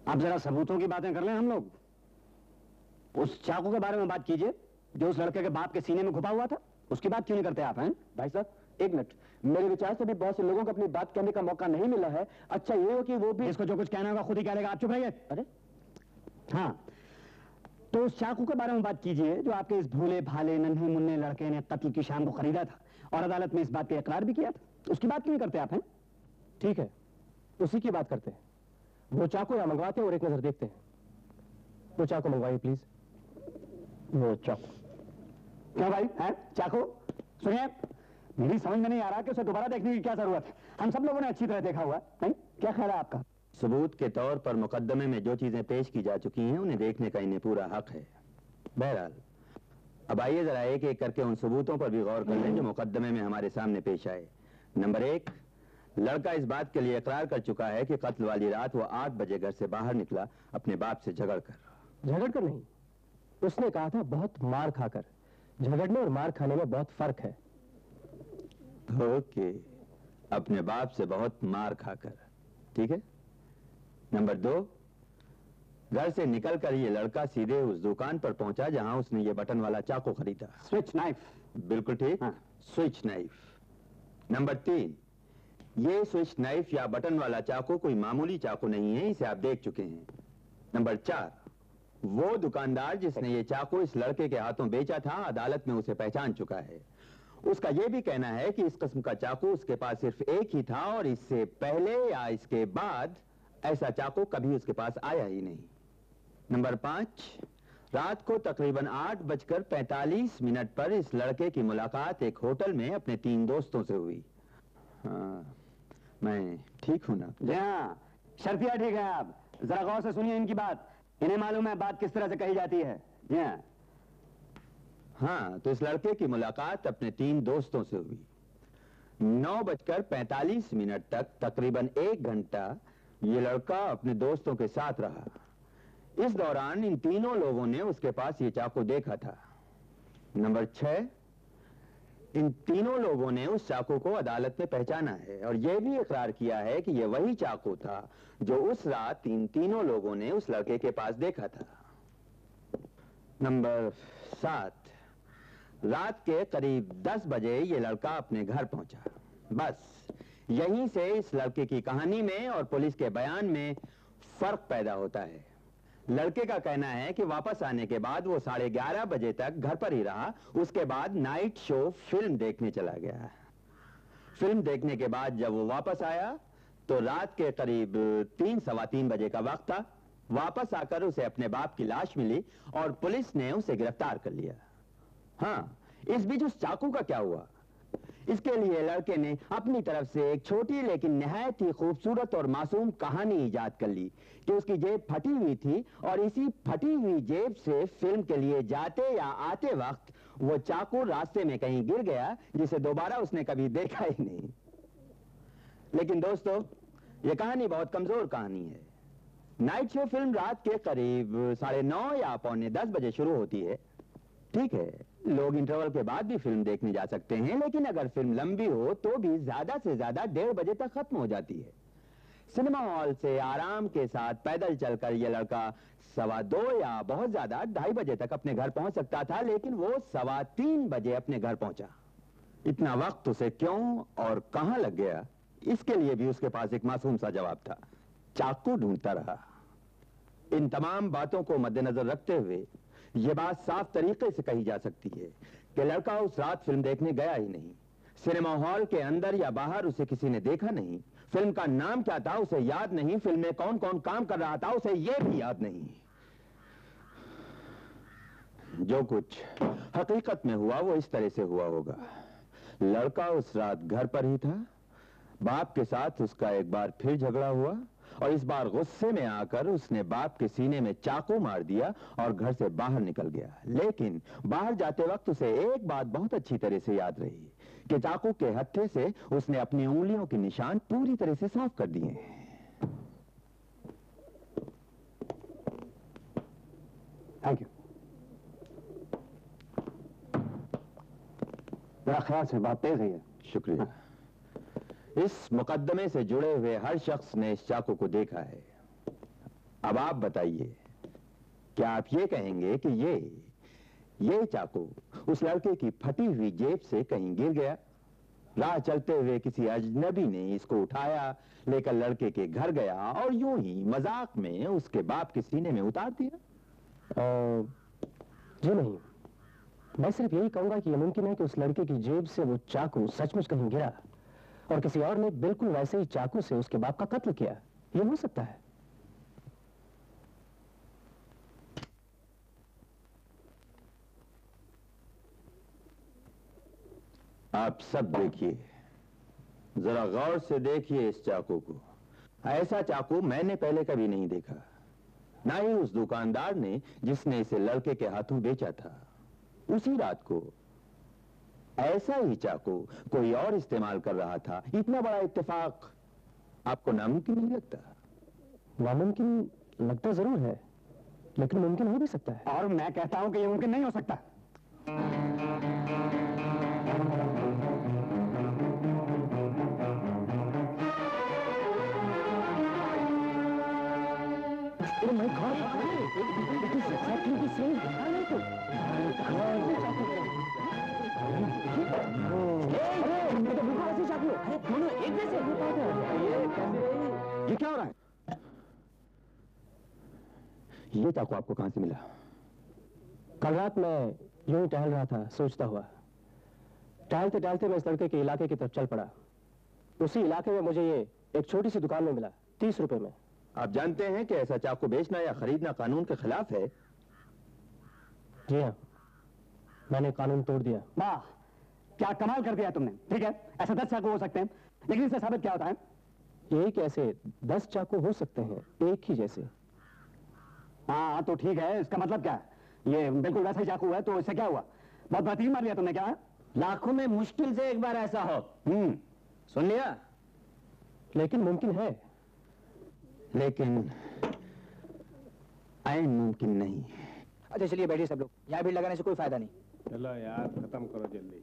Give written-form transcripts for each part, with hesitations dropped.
आप जरा सबूतों की बातें कर लें हम लोग। उस चाकू के बारे में बात कीजिए जो उस लड़के के बाप के सीने में घुपा हुआ था। उसकी बात क्यों नहीं करते आप? हैं भाई साहब, एक मिनट। मेरे विचार से भी बहुत से लोगों को अपनी बात कहने का मौका नहीं मिला है। अच्छा ये हो कि वो भी इसको जो कुछ कहना होगा खुद ही कह लेगा। आप चुप रहिए। अरे हाँ, तो उस चाकू के बारे में बात कीजिए जो आपके इस भोले भाले नन्हे मुन्ने लड़के ने कत्ल की शाम को खरीदा था और अदालत में इस बात पे इकरार भी किया था। उसकी बात क्यों नहीं करते आप? हैं ठीक है, उसी की बात करते हैं। वो चाकू यहाँ मंगवाते हैं और एक नजर देखते हैं। वो चाकू मंगवाइए प्लीज। वो चाकू। क्यों भाई? है चाकू? सुनिए, मेरी समझ में नहीं आ रहा कि उसे दोबारा देखने की क्या जरूरत है। हम सब लोगों ने अच्छी तरह देखा हुआ है। क्या ख्याल है आपका? सबूत के तौर पर मुकदमे में जो चीजें पेश की जा चुकी हैं उन्हें देखने का इन्हें पूरा हक है। बहरहाल अब आइए जरा एक एक करके उन सबूतों पर भी गौर कर लें जो मुकदमे में हमारे सामने पेश आए। नंबर 1, लड़का इस बात के लिए इकरार कर चुका है कि कत्ल वाली रात वो 8 बजे घर से बाहर निकला अपने बाप से झगड़ कर नहीं, उसने कहा था बहुत मार खाकर। झगड़ने और मार खाने में बहुत फर्क है। ओके, अपने बाप से बहुत मार खाकर, ठीक है। नंबर 2, घर से निकलकर ये लड़का सीधे उस दुकान पर पहुंचा जहां उसने ये बटन वाला चाकू खरीदा। Switch knife. बिल्कुल ठीक। हाँ। Switch knife. नंबर 3, ये स्विच नाइफ या बटन वाला चाकू कोई मामूली चाकू नहीं है, इसे आप देख चुके हैं। नंबर 4, वो दुकानदार जिसने ये चाकू इस लड़के के हाथों बेचा था अदालत में उसे पहचान चुका है। उसका यह भी कहना है कि इस किस्म का चाकू उसके पास सिर्फ एक ही था और इससे पहले या इसके बाद ऐसा चाकू कभी उसके पास आया ही नहीं। नंबर 5, रात को तकरीबन 8:45 पर इस लड़के की मुलाकात एक होटल में अपने 3 दोस्तों से हुई। हाँ, मैं ठीक हूं ना? जी हाँ, शर्तिया ठीक है। आप जरा गौर से सुनिए इनकी बात। इन्हें मालूम है बात किस तरह से कही जाती है। जी हाँ। हाँ, तो इस लड़के की मुलाकात अपने 3 दोस्तों से हुई। 9:45 तक तकरीबन 1 घंटा ये लड़का अपने दोस्तों के साथ रहा। इस दौरान इन तीनों लोगों ने उसके पास ये चाकू देखा था। नंबर 6, इन तीनों लोगों ने उस चाकू को अदालत में पहचाना है और यह भी इकरार किया है कि यह वही चाकू था जो उस रात इन तीनों लोगों ने उस लड़के के पास देखा था। नंबर 7, रात के करीब 10 बजे ये लड़का अपने घर पहुंचा। बस यहीं से इस लड़के की कहानी में और पुलिस के बयान में फर्क पैदा होता है। लड़के का कहना है कि वापस आने के बाद वो 11:30 बजे तक घर पर ही रहा। उसके बाद नाइट शो फिल्म देखने चला गया। फिल्म देखने के बाद जब वो वापस आया तो रात के करीब 3 सवा 3 बजे का वक्त था। वापस आकर उसे अपने बाप की लाश मिली और पुलिस ने उसे गिरफ्तार कर लिया। हाँ, इस बीच उस चाकू का क्या हुआ? इसके लिए लड़के ने अपनी तरफ से एक छोटी लेकिन निहायत ही खूबसूरत और मासूम कहानी इजाद कर ली कि उसकी जेब फटी हुई थी और इसी फटी हुई जेब से फिल्म के लिए जाते या आते वक्त वो चाकू रास्ते में कहीं गिर गया जिसे दोबारा उसने कभी देखा ही नहीं। लेकिन दोस्तों, ये कहानी बहुत कमजोर कहानी है। नाइट शो फिल्म रात के करीब 9:30 या 9:45 बजे शुरू होती है। ठीक है, लोग इंटरवल के बाद भी फिल्म देखने जा सकते हैं, लेकिन अगर फिल्म लंबी हो तो भी ज्यादा से ज्यादा 1:30 बजे तक खत्म हो जाती है। सिनेमा हॉल से आराम के साथ पैदल चलकर यह लड़का 2:15 या बहुत ज्यादा 2:30 बजे तक अपने घर पहुंच सकता था, लेकिन वो 3:15 बजे अपने घर पहुंचा। इतना वक्त उसे क्यों और कहां लग गया, इसके लिए भी उसके पास एक मासूम सा जवाब था। चाकू ढूंढता रहा। इन तमाम बातों को मद्देनजर रखते हुए यह बात साफ तरीके से कही जा सकती है कि लड़का उस रात फिल्म देखने गया ही नहीं। सिनेमा हॉल के अंदर या बाहर उसे किसी ने देखा नहीं। फिल्म का नाम क्या था उसे याद नहीं। फिल्म में कौन कौन काम कर रहा था उसे यह भी याद नहीं। जो कुछ हकीकत में हुआ वो इस तरह से हुआ होगा। लड़का उस रात घर पर ही था। बाप के साथ उसका एक बार फिर झगड़ा हुआ और इस बार गुस्से में आकर उसने बाप के सीने में चाकू मार दिया और घर से बाहर निकल गया। लेकिन बाहर जाते वक्त उसे एक बात बहुत अच्छी तरह से याद रही कि चाकू के हत्थे से उसने अपनी उंगलियों के निशान पूरी तरह से साफ कर दिए। Thank you. मेरा ख्याल से बात तेज है। शुक्रिया। इस मुकदमे से जुड़े हुए हर शख्स ने इस चाकू को देखा है। अब आप बताइए, क्या आप ये कहेंगे कि ये चाकू उस लड़के की फटी हुई जेब से कहीं गिर गया, राह चलते हुए किसी अजनबी ने इसको उठाया, लेकर लड़के के घर गया और यूं ही मजाक में उसके बाप के सीने में उतार दिया? जी नहीं, मैं सिर्फ यही कहूंगा कि यह मुमकिन है कि उस लड़के की जेब से वो चाकू सचमुच कहीं गिरा और किसी और ने बिल्कुल वैसे ही चाकू से उसके बाप का कत्ल किया। ये हो सकता है। आप सब देखिए, जरा गौर से देखिए इस चाकू को। ऐसा चाकू मैंने पहले कभी नहीं देखा, ना ही उस दुकानदार ने जिसने इसे लड़के के हाथों बेचा था। उसी रात को ऐसा ही चाकू कोई और इस्तेमाल कर रहा था। इतना बड़ा इत्तेफाक आपको नामुमकिन नहीं लगता? नामुमकिन लगता जरूर है, लेकिन मुमकिन हो भी सकता है। और मैं कहता हूं कि ये मुमकिन नहीं हो सकता। My God, it is exactly the same. दोनों एक जैसे। ये क्या हो रहा है? ये चाकू आपको कहां से मिला? कल रात मैं यूं ही टहल रहा था, सोचता हुआ। टहलते टहलते मैं इस लड़के के इलाके की तरफ चल पड़ा। उसी इलाके में मुझे ये एक छोटी सी दुकान में मिला, 30 रुपए में। आप जानते हैं कि ऐसा चाकू बेचना या खरीदना कानून के खिलाफ है? जी हाँ, मैंने कानून तोड़ दिया। वाह, क्या कमाल कर दिया तुमने। ठीक है, ऐसे 10 चाकू हो सकते हैं, लेकिन इससे साबित क्या होता है? यही कि ऐसे 10 चाकू हो सकते हैं, एक ही जैसे। हाँ तो ठीक है, इसका मतलब क्या है? ये बिल्कुल वैसा ही चाकू है, तो इससे क्या हुआ? बहुत बड़ा तीर मार लिया तुमने क्या है? लाखों में मुश्किल से एक बार ऐसा हो। सुन लिया? लेकिन मुमकिन है। लेकिन ऐन मुमकिन नहीं। अच्छा चलिए बैठिए सब लोग, यहाँ भीड़ लगाने से कोई फायदा नहीं। चलो यार खत्म करो जल्दी।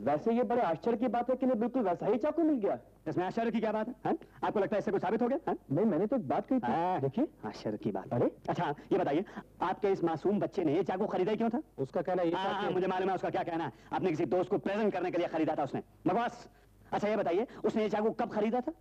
वैसे ये बड़े आश्चर्य की बात है कि बिल्कुल वैसा ही चाकू मिल गया। इसमें आश्चर्य की क्या बात है? आपको लगता है इससे कुछ साबित हो गया? नहीं, मैंने तो एक बात कही थी। देखिए, आश्चर्य की बात। अरे अच्छा ये बताइए, आपके इस मासूम बच्चे ने ये चाकू खरीदा क्यों था? उसका कहना ये था कि मुझे मालूम है उसका क्या कहना है। आपने किसी दोस्त को प्रेजेंट करने के लिए खरीदा था उसने। बकवास। अच्छा ये बताइए, उसने ये चाकू कब खरीदा था?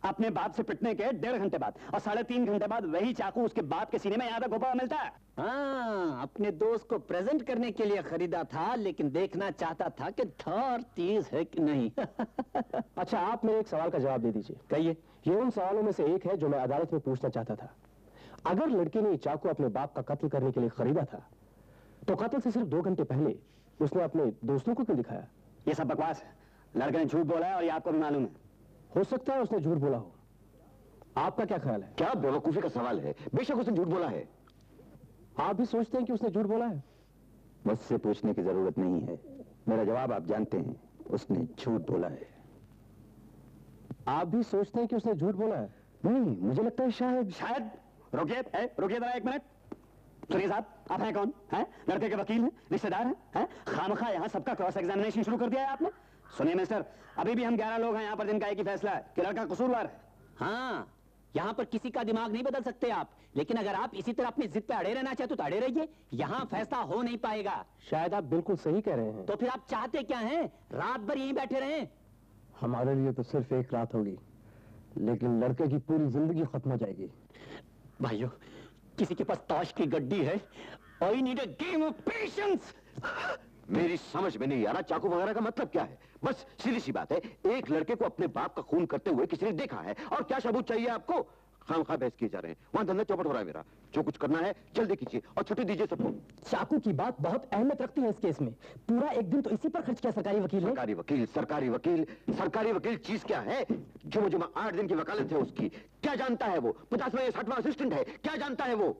अपने बाप से पिटने के 1.5 घंटे बाद, और 3.5 घंटे बाद वही चाकू उसके बाप के सीने में यहाँ तक घुसा हुआ मिलता है। हाँ, अपने दोस्त को प्रेजेंट करने के लिए खरीदा था, लेकिन देखना चाहता था कि धार तेज है कि नहीं। अच्छा, आप मेरे एक सवाल का जवाब दे दीजिए। कहिए। ये उन सवालों में से एक है जो मैं अदालत में पूछना चाहता था। अगर लड़के ने चाकू अपने बाप का कत्ल करने के लिए खरीदा था, तो कत्ल से सिर्फ 2 घंटे पहले उसने अपने दोस्तों को क्यों दिखाया? ये सब बकवास है। लड़के ने झूठ बोला है और ये आपको भी मालूम है। हो सकता है उसने झूठ बोला हो। आपका क्या ख्याल है? क्या बेवकूफी का सवाल है। बेशक उसने झूठ बोला है। आप भी सोचते हैं कि उसने झूठ बोला है? मुझसे पूछने की जरूरत नहीं है, मेरा जवाब आप जानते हैं। उसने झूठ बोला है। आप भी सोचते हैं कि उसने झूठ बोला है? नहीं, मुझे लगता है शायद। रुकिए जरा 1 मिनट। सुनिए साहब, आप हैं कौन? हैं? लड़के के वकील हैं, रिश्तेदार हैं? खामखा यहाँ सबका क्रॉस एग्जामिनेशन शुरू कर दिया है आपने। सुनिए मिस्टर, अभी भी हम 11 लोग हैं यहाँ पर जिनका एक ही फैसला है कि लड़का कसूरवार है। हाँ, यहाँ पर किसी का दिमाग नहीं बदल सकते आप, लेकिन अगर आप इसी तरह अपनी जिद पे अड़े रहना चाहते तो अड़े रहिए। यहाँ फैसला हो नहीं पाएगा। शायद आप बिल्कुल सही कह रहे हैं। तो फिर आप चाहते क्या हैं? रात भर यहीं बैठे रहें? हमारे लिए तो सिर्फ एक रात होगी, लेकिन लड़के की पूरी जिंदगी खत्म हो जाएगी। भाइयों, किसी के पास ताश की गड्डी है? I need a game of patience. मेरी समझ में नहीं आ रहा चाकू वगैरह का मतलब क्या है। बस सीधी सी बात है, एक लड़के को अपने बाप का खून करते हुए किसी ने देखा है, और क्या सबूत चाहिए आपको? खामखा बहस किए जा रहे हैं। वहां धंधा चौपट हो रहा है मेरा। जो कुछ करना है जल्दी कीजिए और छुट्टी दीजिए सबको। चाकू की बात बहुत अहमियत रखती है इस केस में। पूरा एक दिन तो इसी पर खर्च किया सरकारी वकील ने। सरकारी वकील चीज क्या है? जो 8 दिन की वकालत है उसकी, क्या जानता है वो? 50वां या 60वां असिस्टेंट है, क्या जानता है वो?